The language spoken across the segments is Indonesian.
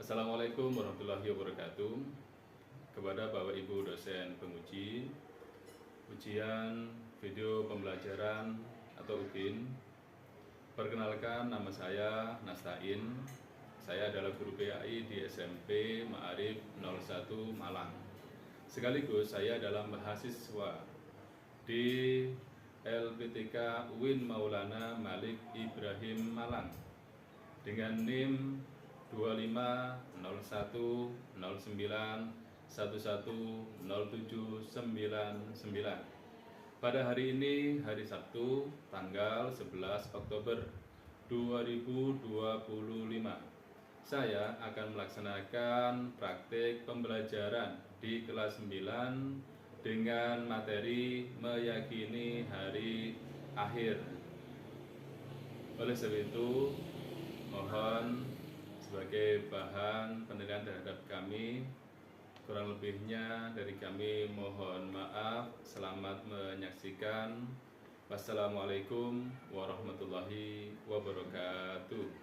Assalamualaikum warahmatullahi wabarakatuh. Kepada Bapak Ibu dosen penguji ujian video pembelajaran atau UPIN, perkenalkan nama saya Nastain. Saya adalah guru PAI di SMP Ma'arif 01 Malang. Sekaligus saya adalah mahasiswa di LPTK UIN Maulana Malik Ibrahim Malang dengan NIM 250109110799. Pada hari ini, hari Sabtu, tanggal 11 Oktober 2025, saya akan melaksanakan praktik pembelajaran di kelas 9 dengan materi meyakini hari akhir. Oleh sebab itu, mohon sebagai bahan penilaian terhadap kami, kurang lebihnya dari kami mohon maaf. Selamat menyaksikan. Wassalamualaikum warahmatullahi wabarakatuh.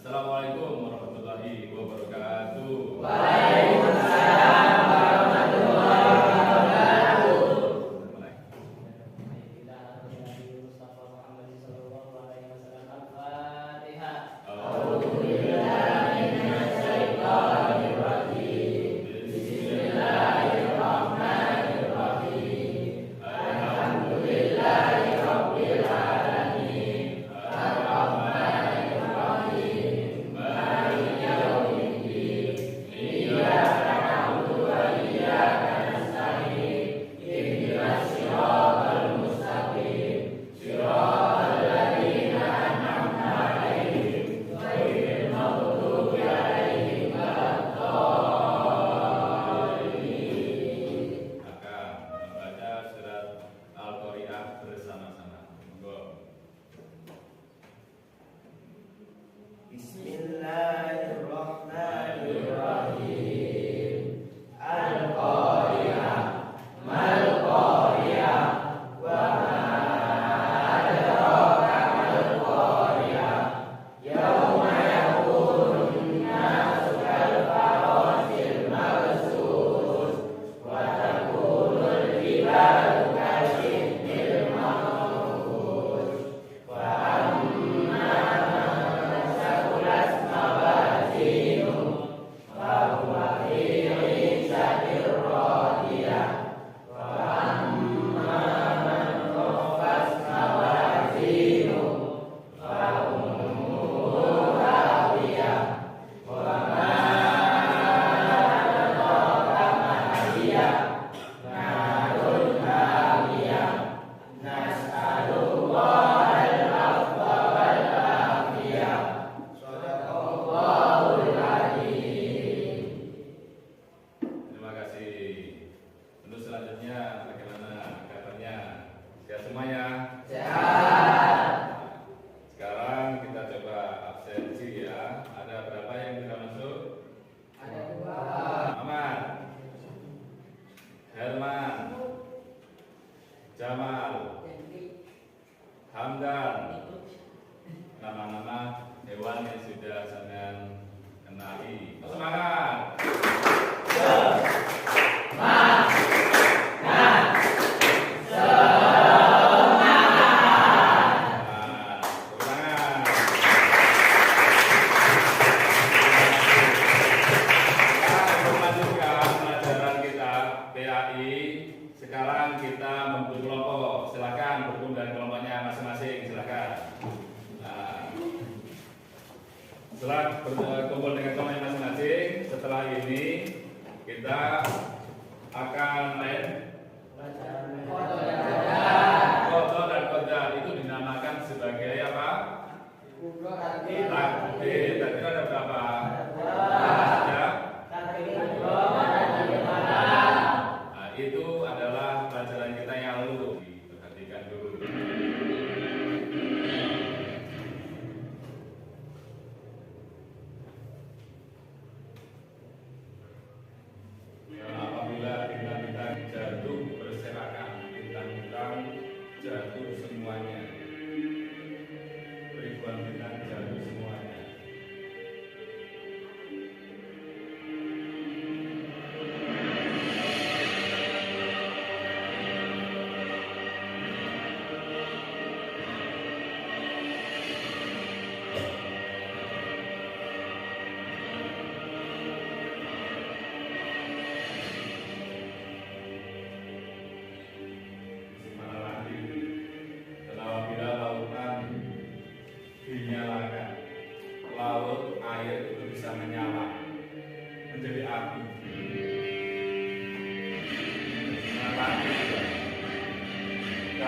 Assalamualaikum warahmatullahi wabarakatuh. Waalaikumsalam warahmatullahi wabarakatuh. Bismillahirrahmanirrahim. Al-Qari'ah, Mal-Qari'ah, wa ma adraka mal-Qari'ah. Yauma yakunun nasu kal-farasil mabsus, wa takunul jibalu kal-ihnil manfush. Wa selanjutnya bagaimana kabarnya? Sehat semuanya? Sehat. Sekarang kita coba absensi ya. Ada berapa yang bisa masuk? Ada 2. Ahmad, Herman, Jamal, Hamdan. Nama-nama hewan yang sudah sampean kenali. Semangat. Sekarang kita membentuk kelompok. Silakan berkumpul dari kelompoknya masing-masing. Silakan. Nah, setelah berkumpul dengan kelompoknya masing-masing, setelah ini kita akan main foto dan kodar. Itu dinamakan sebagai apa? Takdir. Takdir ada berapa? Ada. Itu adalah pelajaran kita yang lalu. Perhatikan dulu.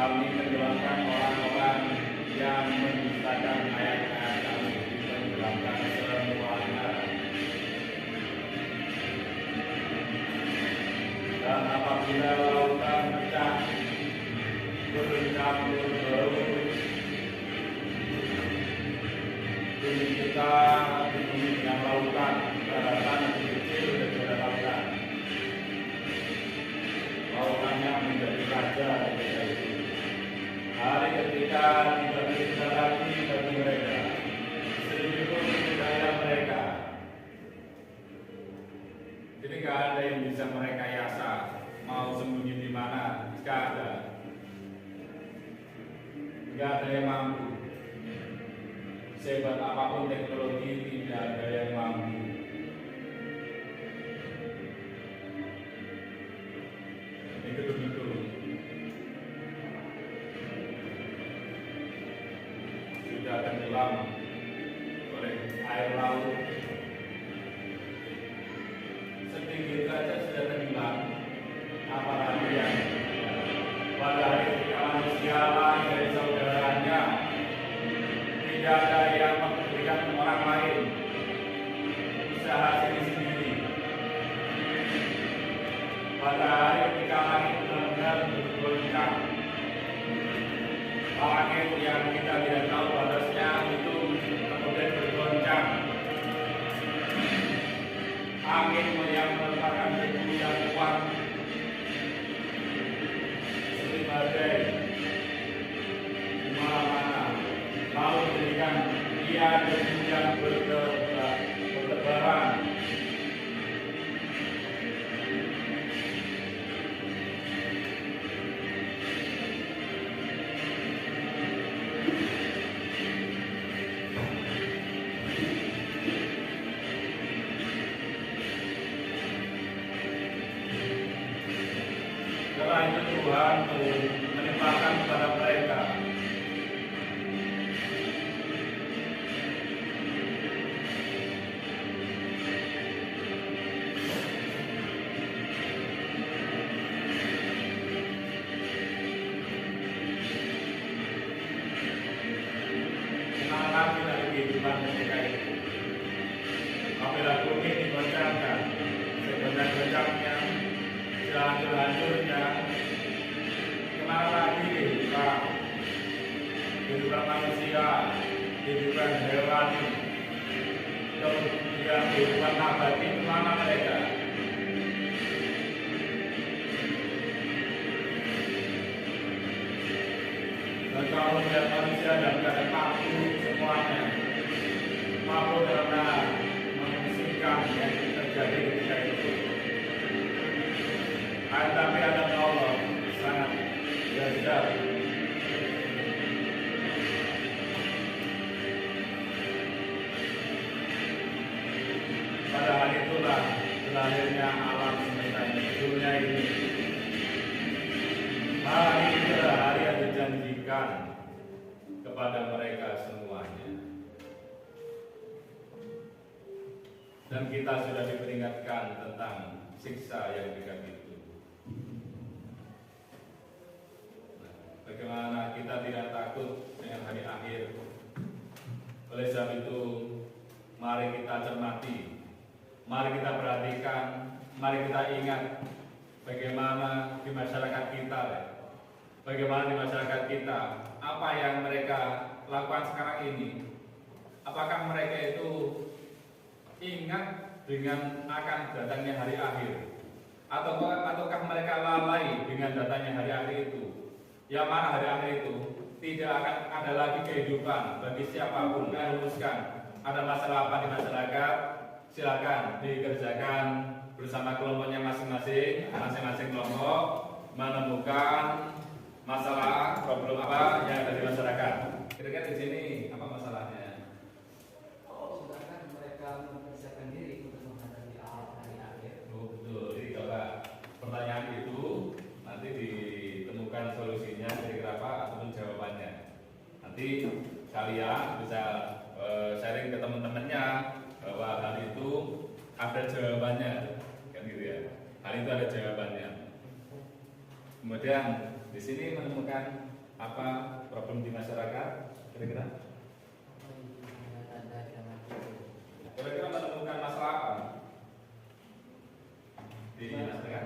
kami tenggelamkan orang-orang yang mendustakan ayat-ayat kami, tenggelamkan semuanya. Dan apabila lautan pecah bercampur baur, bumi kita di bumi yang lautan, daratan lebih kecil daripada lautan. Lautannya menjadi raja ketika itu. Hari ketika tidak bisa lagi bagi mereka, sedikit pun tidak ada mereka. Jadi nggak ada yang bisa merekayasa mau sembunyi di mana, nggak ada. Nggak ada yang mampu. Sehebat apapun teknologi, tidak ada yang mampu. Ini gedung-gedung sudah tenggelam oleh air laut. Setinggi derajat sudah tenggelam, apalagi yang pada hari ketika manusia lain dari saudaranya, tidak ada yang mempedulikan orang lain, usaha sendiri-sendiri. Pada hari ketika langit benar-benar bergoncang, langit yang kita tidak tahu batasnya itu kemudian bergoncang. Angin yang merupakan debu yang kuat seperti badai di mana-mana, lalu menjadikan dia debu yang bertebaran. Setelah itu Tuhan menimpakan kepada mereka semangat dari kehidupan mereka itu. Apabila bumi digoncangkan, segoncang-goncangnya, sehancur-hancurnya, kemana lagi kehidupan manusia, kehidupan hewani, kemudian kehidupan nabati, kemana mereka? Dan kalau melihat manusia dalam keadaan mampu semuanya, mampu karena menyaksikan yang terjadi ketika itu. Tapi ada Allah sangat dahsyat. Pada hari itulah lahirnya alam semesta ini, dunia ini. Hari ini adalah hari yang dijanjikan kepada mereka semuanya. Dan kita sudah diperingatkan tentang siksa yang dekat itu. Bagaimana kita tidak takut dengan hari akhir. Oleh sebab itu, mari kita cermati, mari kita perhatikan, mari kita ingat bagaimana di masyarakat kita, apa yang mereka lakukan sekarang ini. Apakah mereka itu ingat dengan akan datangnya hari akhir, ataukah mereka lalai dengan datangnya hari akhir itu? Yang mana hari akhir itu tidak akan ada lagi kehidupan bagi siapapun. Yang rumuskan ada masalah apa di masyarakat, silakan dikerjakan bersama kelompoknya masing-masing kelompok menemukan masalah problem apa yang ada di masyarakat. Kira-kira di sini apa masalahnya? Silakan mereka mempersiapkan diri untuk menghadapi hari akhir. Oh betul. Jadi coba pertanyaan itu nanti ditemukan solusinya kira-kira apa ataupun jawabannya. Nanti kalian bisa sharing ke teman-temannya bahwa hal itu ada jawabannya, kan gitu ya. Hal itu ada jawabannya. Kemudian di sini menemukan apa problem di masyarakat kira-kira? Kira-kira menemukan masalah apa di masyarakat?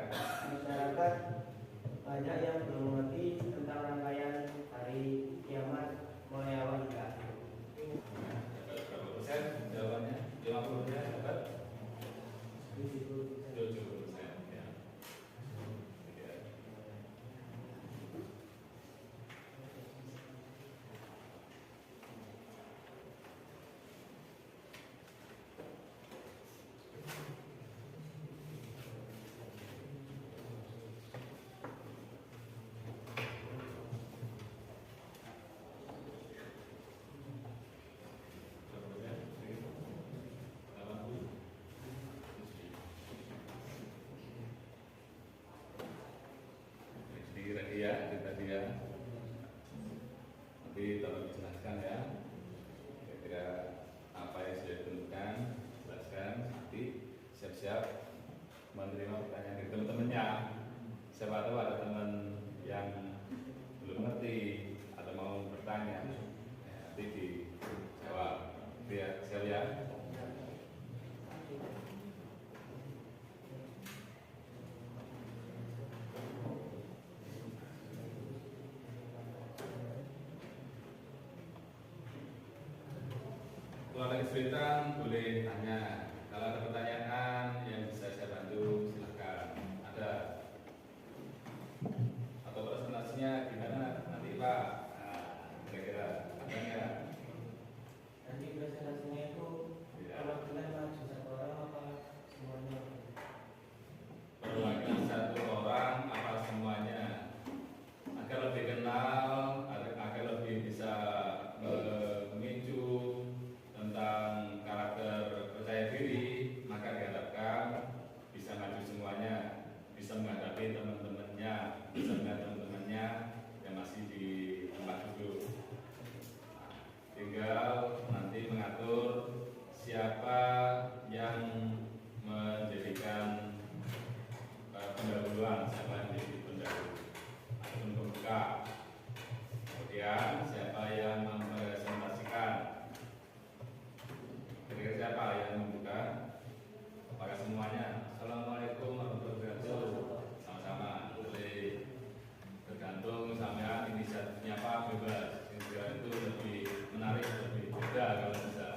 Masyarakat banyak yang belum mengerti tentang rangkaian hari kiamat mulai awal hingga akhir. Berapa persen jawabannya? 50% dapat? 70% ya. Ya, itu tadi ya. Nanti tolong dijelaskan ya. Kira-kira apa yang sudah ditentukan, jelaskan. Nanti siap-siap menerima pertanyaan dari teman-temannya. Siapa tahu ada teman yang belum ngerti atau mau bertanya, nanti dijawab. Siap ya. Kalau ada kesulitan boleh tanya. Kalau ada pertanyaan yang bisa saya bantu silakan. Ada atau presentasinya gimana nanti Pak? Nah, kira-kira ada nggak? Nanti presentasinya itu perwakilan maju satu orang apa semuanya? Perwakilan satu orang apa semuanya? Agar lebih kenal, agar lebih bisa memicu tentang karakter percaya diri, maka diharapkan bisa maju semuanya, bisa menghadapi teman-temannya, bisa melihat teman-temannya yang masih di tempat duduk. Tinggal nanti mengatur siapa yang menjadikan pendahuluan, siapa yang menjadi pendahulu ataupun pembuka. Kemudian siapa yang merepresentasikan. Kira-kira siapa yang membuka? Apakah semuanya? Assalamualaikum warahmatullahi wabarakatuh. Sama-sama. Boleh tergantung sampean inisiatifnya apa, bebas. Yang itu lebih menarik, lebih beda kalau bisa.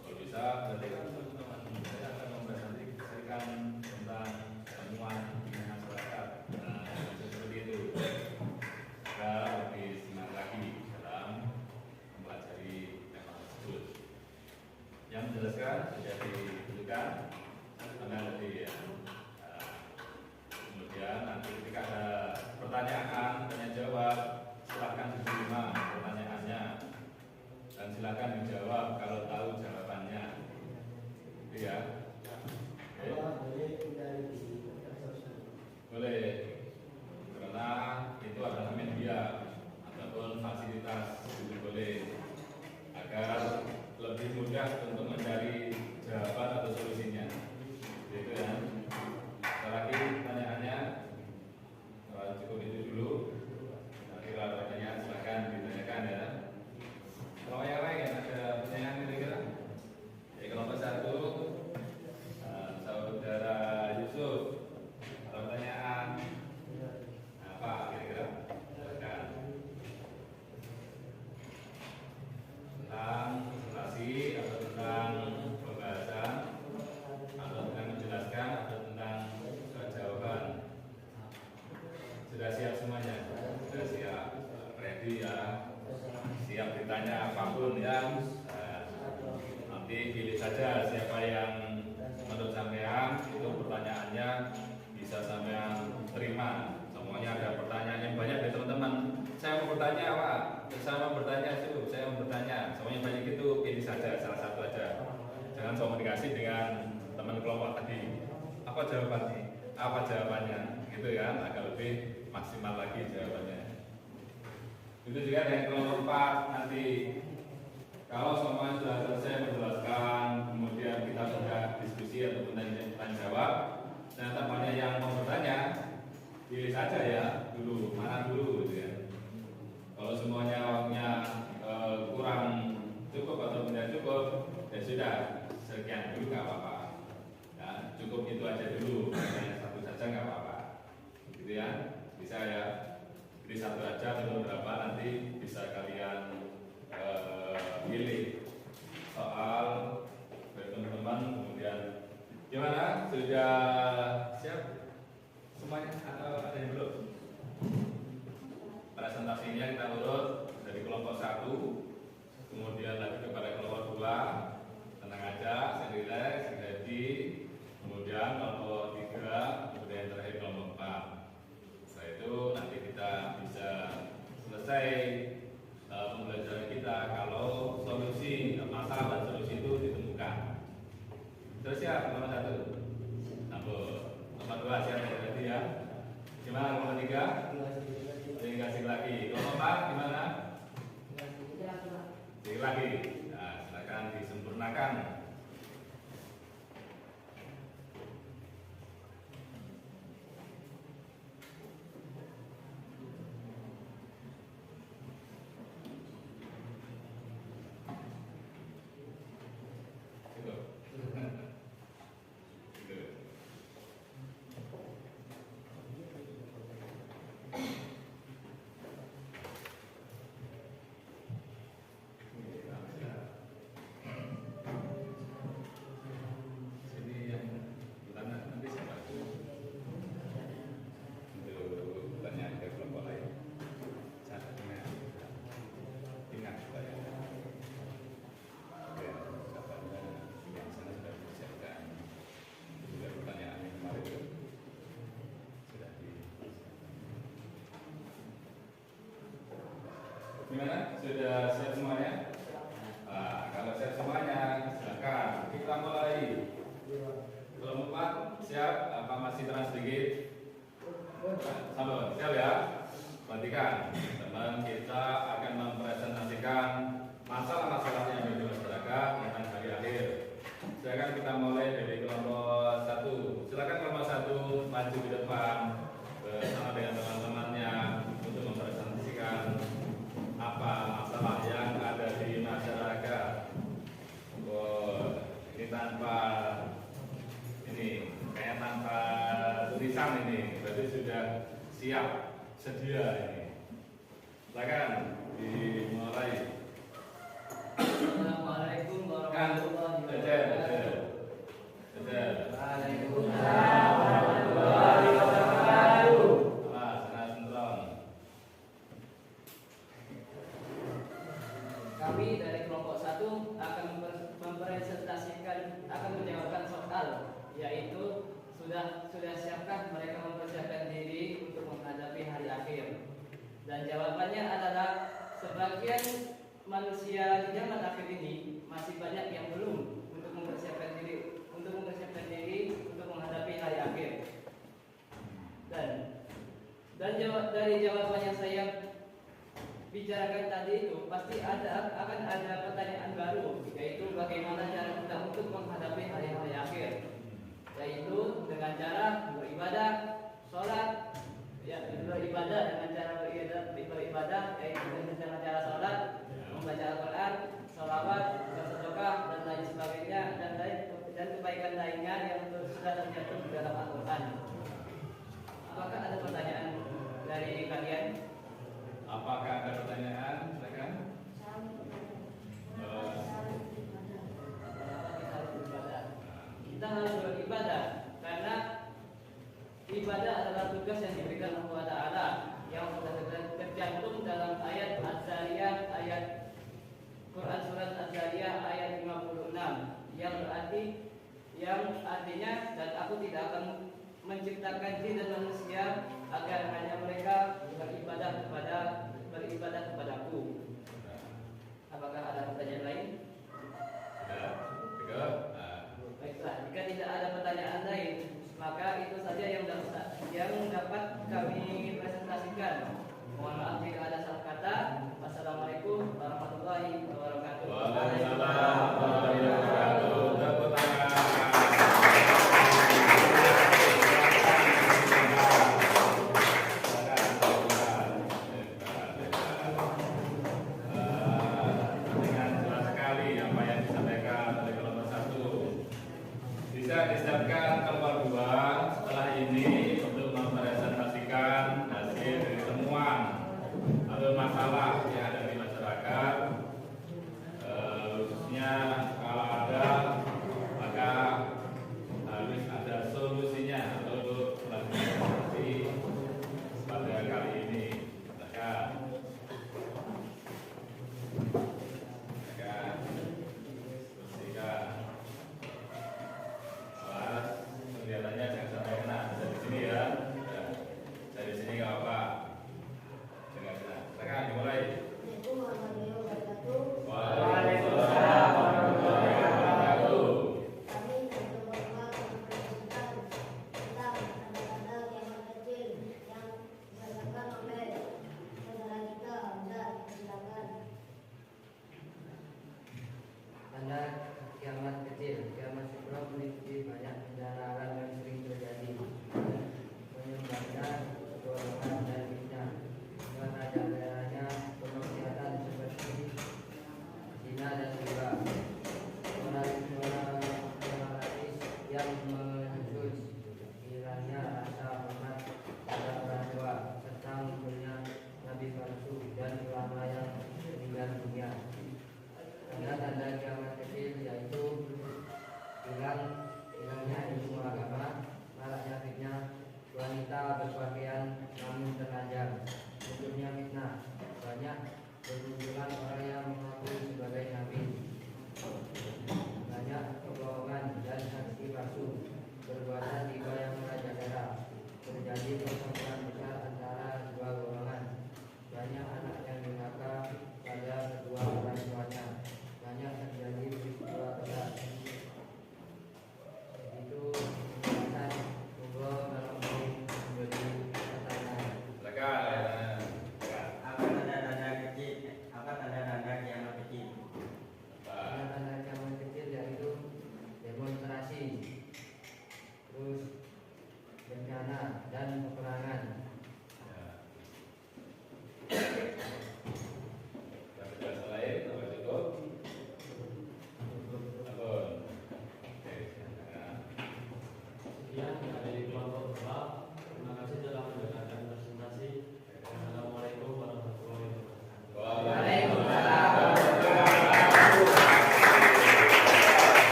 Kalau bisa berarti kan teman-teman saya akan mempresentasikan tentang temuan di masyarakat. Nah, seperti itu. Kita lebih semangat lagi dalam mempelajari tema tersebut. Yang menjelaskan sudah ditentukan karena lebih ya. Kemudian nanti ketika ada pertanyaan, tanya jawab, silakan diterima pertanyaannya dan silakan dijawab kalau tahu jawabannya. Itu ya. Boleh dari di Boleh. Karena itu adalah media ataupun fasilitas itu boleh agar lebih mudah untuk mencari jawaban atau solusinya. Gitu ya. Sekali lagi pertanyaannya cukup itu dulu. Nanti kalau ada pertanyaan silakan ditanyakan ya. Kalau yang lain ada pertanyaan kira-kira? Ya, kelompok 1 saudara Yusuf. Ada pertanyaan apa kira-kira? Silakan. Tentang presentasi atau tentang pembahasan atau tentang menjelaskan atau tentang jawaban. Sudah siap semuanya? Sudah siap, ready ya? Siap ditanya apapun ya. Nanti pilih saja siapa yang menurut sampean itu pertanyaannya bisa sampean terima. Semuanya ada pertanyaan yang banyak dari teman-teman. Saya mau bertanya Pak, saya mau bertanya itu, saya mau bertanya. Semuanya banyak itu, pilih saja salah satu aja. Jangan komunikasi dengan teman kelompok tadi. Apa jawabannya? Apa jawabannya? Gitu ya, agak lebih maksimal lagi jawabannya. Itu juga dengan kelompok 4 nanti. Kalau semuanya sudah selesai menjelaskan, kemudian kita sudah diskusi atau tanya jawab, ternyata banyak yang mau bertanya, pilih saja ya dulu, mana dulu gitu ya. Kalau semuanya waktunya kurang cukup atau tidak cukup, ya sudah sekian dulu nggak apa-apa. Ya, cukup itu aja dulu, hanya satu saja nggak apa-apa. Gitu ya, bisa ya. Jadi satu aja atau berapa nanti bisa kalian pilih soal dari teman-teman. Kemudian gimana? Sudah siap semuanya atau ada yang belum? Presentasinya kita urut dari kelompok 1, kemudian lagi kepada kelompok 2, tenang aja, rileks, happy, kemudian kelompok 3, kemudian terakhir kelompok 4. Setelah itu nanti kita bisa selesai pembelajaran kita kalau solusi masalah dan solusi itu ditemukan. Terus ya, nomor 1, nomor 2 siap berarti ya. Gimana nomor 3? Dikasih lagi. Nomor 4 gimana? Dikasih lagi. Nah, silakan disempurnakan. Gimana? Sudah siap semuanya? Nah, kalau siap semuanya, silakan kita mulai. Kelompok 4 siap? Apa masih terang sedikit? Siap ya? Perhatikan, teman kita akan mempresentasikan masalah-masalah yang ada di masyarakat tentang hari akhir. Silakan kita mulai dari kelompok 1. Silakan kelompok 1 maju ke depan bersama dengan teman-temannya untuk mempresentasikan apa masalah yang ada di masyarakat. Ini kayak tanpa tulisan ini, berarti sudah siap sedia ini. Silakan dimulai. Assalamualaikum warahmatullahi wabarakatuh. Waalaikumsalam warahmatullahi wabarakatuh. Sangat sentral. Kami dari kelompok 1 akan mempresentasikan, akan menjawabkan soal, yaitu sudah siapkah mereka mempersiapkan diri untuk menghadapi hari akhir? Dan jawabannya adalah sebagian manusia di zaman akhir ini masih banyak yang belum untuk mempersiapkan diri untuk menghadapi hari akhir. Dan dari jawaban yang saya bicarakan tadi itu pasti akan ada pertanyaan baru, yaitu bagaimana cara kita untuk menghadapi hari-hari akhir, yaitu dengan cara beribadah, sholat, ya beribadah dengan cara beribadah, yaitu dengan cara sholat, membaca Al-Quran, sholawat, bersedekah dan lain sebagainya, dan kebaikan lainnya yang sudah tercantum di dalam Al-Quran. Apakah ada pertanyaan dari kalian? Apakah ada pertanyaan? Silakan. Kita harus beribadah karena ibadah adalah tugas yang diberikan Allah Ta'ala yang sudah tercantum dalam ayat Az-Zariyah, ayat Quran surat Az-Zariyah ayat 56 yang artinya, dan aku tidak akan menciptakan jin dan manusia agar hanya mereka beribadah kepadaku. Apakah ada pertanyaan lain? Baiklah, jika tidak ada pertanyaan lain, maka itu saja yang dapat kami presentasikan. Mohon maaf jika ada salah kata. Wassalamualaikum warahmatullahi wabarakatuh. Waalaikumsalam warahmatullahi wabarakatuh. Tepuk tangan.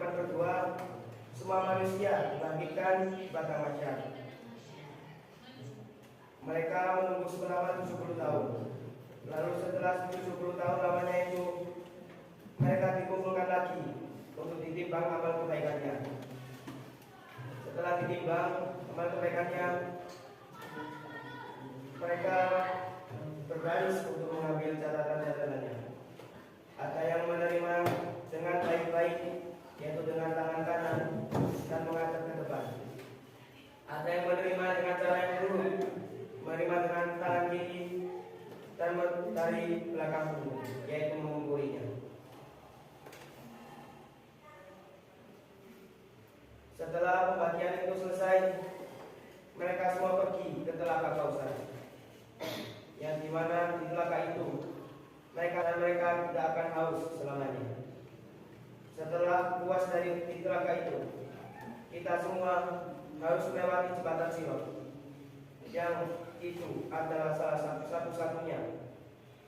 depan kedua, semua manusia dibangkitkan di padang mahsyar. Mereka menunggu selama 70 tahun. Lalu setelah 70 tahun lamanya itu, mereka dikumpulkan lagi untuk ditimbang amal kebaikannya. Setelah ditimbang amal kebaikannya, mereka berbaris untuk mengambil catatan-catatannya. Ada yang menerima dengan baik-baik, yaitu dengan tangan kanan dan menghadap ke depan. Ada yang menerima dengan cara yang buruk, menerima dengan tangan kiri dan dari belakang punggung, yaitu mengumpulnya. Setelah pembagian itu selesai, mereka semua pergi ke telaga Kausar, yang dimana di telaga itu mereka tidak akan haus selamanya. Setelah puas dari di telaga itu, kita semua harus melewati jembatan Sirat, yang itu adalah salah satu-satunya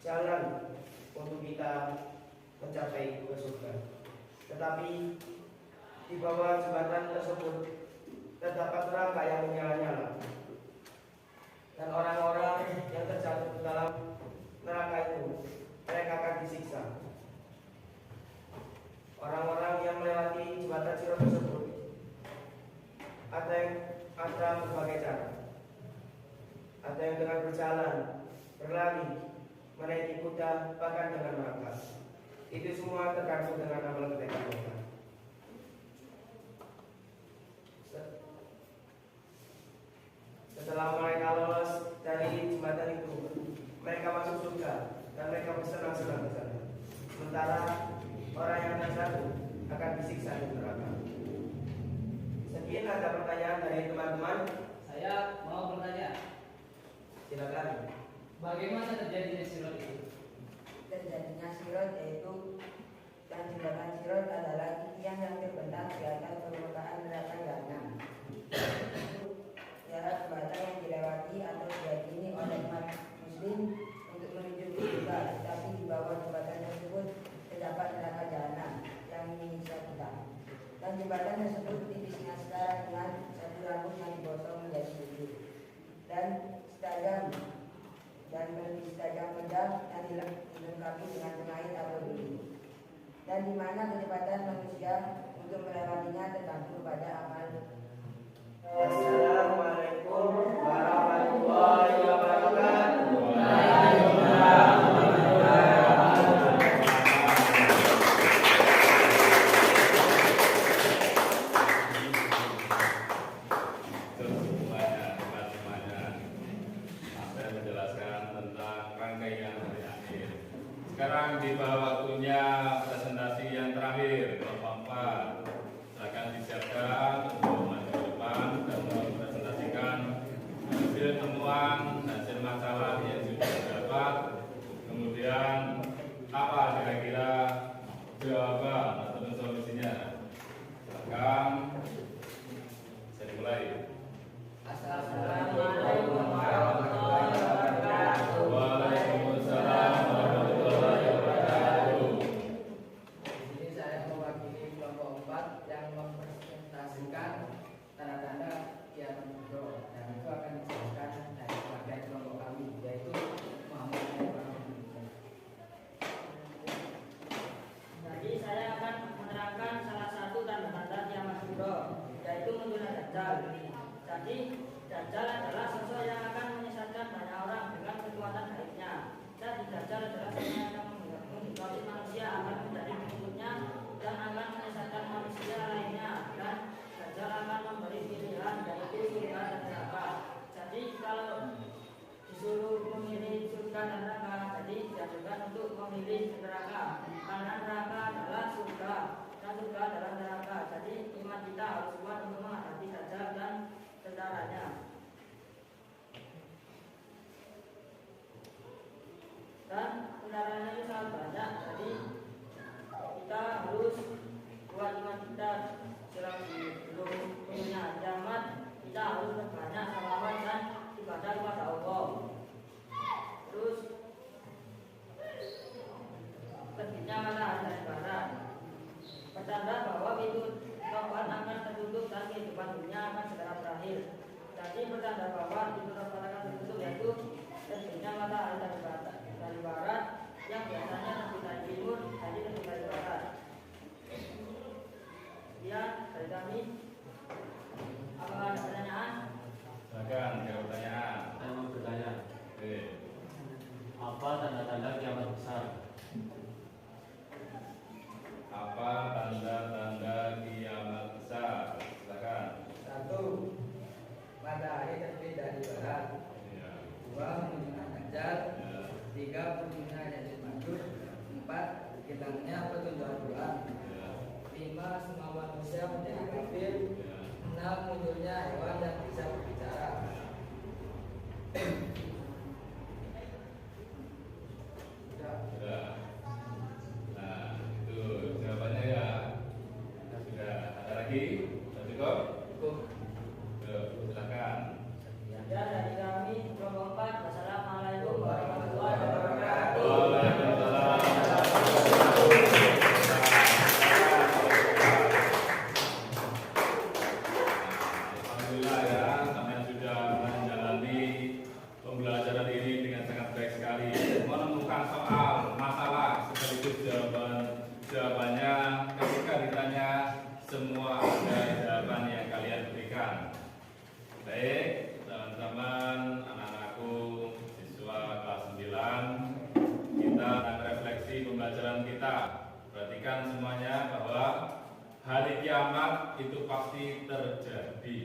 jalan untuk kita mencapai ke surga. Tetapi di bawah jembatan tersebut terdapat neraka yang menyala-nyala, dan orang-orang yang terjatuh ke dalam neraka itu mereka akan disiksa. Orang-orang yang melewati jembatan Sirat tersebut ada berbagai cara. Ada yang dengan berjalan, berlari, menaiki kuda, bahkan dengan melangkah. Itu semua tergantung dengan amal kebaikan mereka. Setelah mereka lolos dari jembatan itu, mereka masuk surga dan mereka bersenang-senang di sana. Sementara orang yang terjatuh akan disiksa di neraka. Sekian ada pertanyaan dari teman-teman. Saya mau bertanya, Silakan. bagaimana terjadinya sirat itu? Terjadinya sirat yaitu jembatan sirat adalah tiang yang terbentang di atas permukaan neraka jahanam. Jarak jembatan yang dilewati atau diyakini oleh umat muslim untuk menuju ke surga, tetapi di bawah jembatan tersebut terdapat neraka jahanam yang menyiksa kita. Dan jembatan tersebut tipisnya setara dengan satu rambut yang digosong menjadi 7, dan berisi tajam pedang yang dilengkapi dengan pengait atau duri, dan di mana kecepatan manusia untuk melewatinya tergantung pada amal. Assalamualaikum warahmatullahi wabarakatuh. Saya menjelaskan tentang rangkaian hari akhir. Sekarang tiba waktunya presentasi yang terakhir, kelompok 4. Silakan disiapkan untuk maju ke depan dan mempresentasikan hasil temuan, hasil masalah yang sudah didapat. Kemudian apa kira-kira jawaban atau solusinya? Silakan. Bisa dimulai. Assalamualaikum warahmatullahi wabarakatuh. Waalaikumsalam warahmatullahi wabarakatuh. Di sini saya mewakili kelompok 4 yang mempresentasikan tanda-tanda kiamat kubro, dan itu akan dijelaskan dari bagian kelompok kami, yaitu Muhammad Ibrahim. Jadi saya akan menerangkan salah satu tanda-tanda kiamat kubro, yaitu munculnya Dajjal. Jadi Dajjal adalah sosok yang akan menyesatkan banyak orang dengan kekuatan gaibnya. Dan Dajjal adalah sosok yang akan menghipnotis manusia akan menjadi pengikutnya dan akan menyesatkan manusia lainnya. Dan Dajjal akan memberi pilihan, yaitu surga dan neraka. Jadi kalau disuruh memilih surga dan neraka, jadi dianjurkan untuk memilih neraka, karena neraka adalah surga dan surga adalah neraka. Jadi iman kita harus kuat untuk menghadapi Dajjal dan tentaranya. Dan tentaranya itu sangat banyak, jadi kita harus kuat iman kita. Sebelum punya kiamat, kita harus berbanyak salawat dan ibadah kepada Allah. Terus terbitnya matahari dari barat, pertanda bahwa pintu tentunya akan segera berakhir. Jadi pertanda bahwa diturut katakan tertutup yaitu terbitnya matahari dari barat yang biasanya terbit dari timur, jadi terbit dari barat. Sekian dari kami. Apakah ada pertanyaan? Silakan, ada pertanyaan. Saya mau bertanya, Oke. apa tanda-tanda kiamat besar? Apa tanda-tanda kiamat besar? Silakan. 1. Matahari terbit dari barat. Ya. 2. Munculnya Dajjal. Ya. 3. Munculnya Ya'juj Ma'juj. 4. Hilangnya petunjuk Al-Quran. Ya. 5. Semua manusia menjadi kafir. Ya. 6. Munculnya hewan yang bisa berbicara. Sudah. Nah, itu jawabannya ya. Sudah. Ada lagi? Sudah cukup? Cukup. Yuk, silakan. Dan dari kami kelompok 4. Wassalamualaikum warahmatullahi wabarakatuh. Waalaikumsalam. Alhamdulillah ya, kalian sudah menjalani pembelajaran ini dengan sangat baik sekali, menemukan soal, masalah sekaligus jawabannya ketika ditanya semua ada jawaban yang kalian berikan. Baik, teman-teman, anak-anakku, siswa kelas 9, kita akan refleksi pembelajaran kita. Perhatikan semuanya bahwa hari kiamat itu pasti terjadi.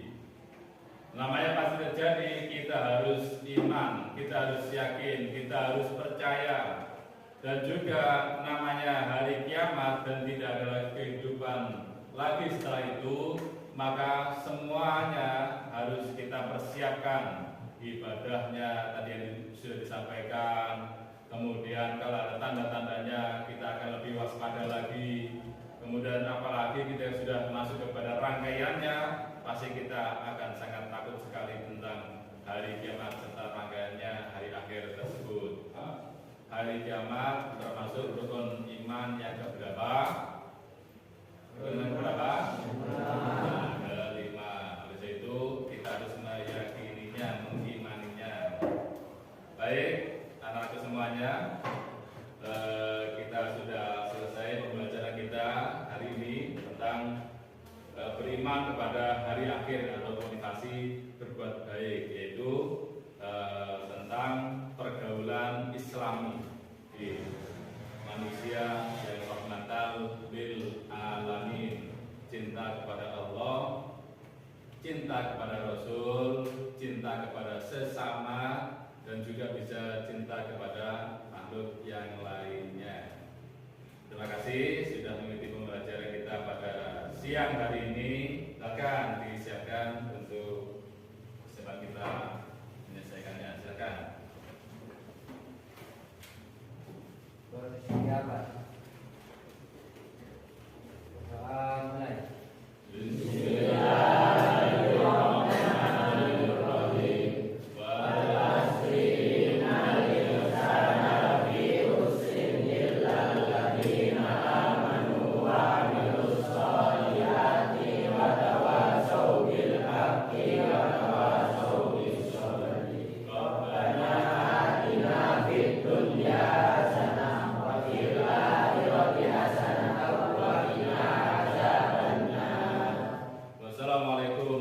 Namanya pasti terjadi, kita harus iman, kita harus yakin, kita harus percaya. Dan juga namanya hari kiamat dan tidak ada lagi kehidupan lagi setelah itu, maka semuanya harus kita persiapkan. Ibadahnya tadi yang sudah disampaikan, kemudian kalau ada tanda-tandanya kita akan lebih waspada lagi. Kemudian apalagi kita sudah masuk kepada rangkaiannya, pasti kita akan sangat takut sekali tentang hari kiamat serta rangkaiannya hari akhir tersebut. Hari kiamat termasuk rukun iman yang keberapa? Rukun yang keberapa? Nah, kelima. Oleh itu kita harus meyakininya, mengimaninya. Baik, anak-anakku semuanya, kita sudah selesai pembelajaran kita hari ini tentang beriman kepada hari akhir atau motivasi berbuat baik, yaitu tentang pergaulan Islami di manusia yang rahmatan bil alamin, cinta kepada Allah, cinta kepada Rasul, cinta kepada sesama, dan juga bisa cinta kepada makhluk yang lainnya. Terima kasih sudah mengikuti pembelajaran kita pada siang hari ini. Silakan disiapkan untuk persiapan kita menyelesaikannya. Silakan. Bersiap. Mulai. Wassalamualaikum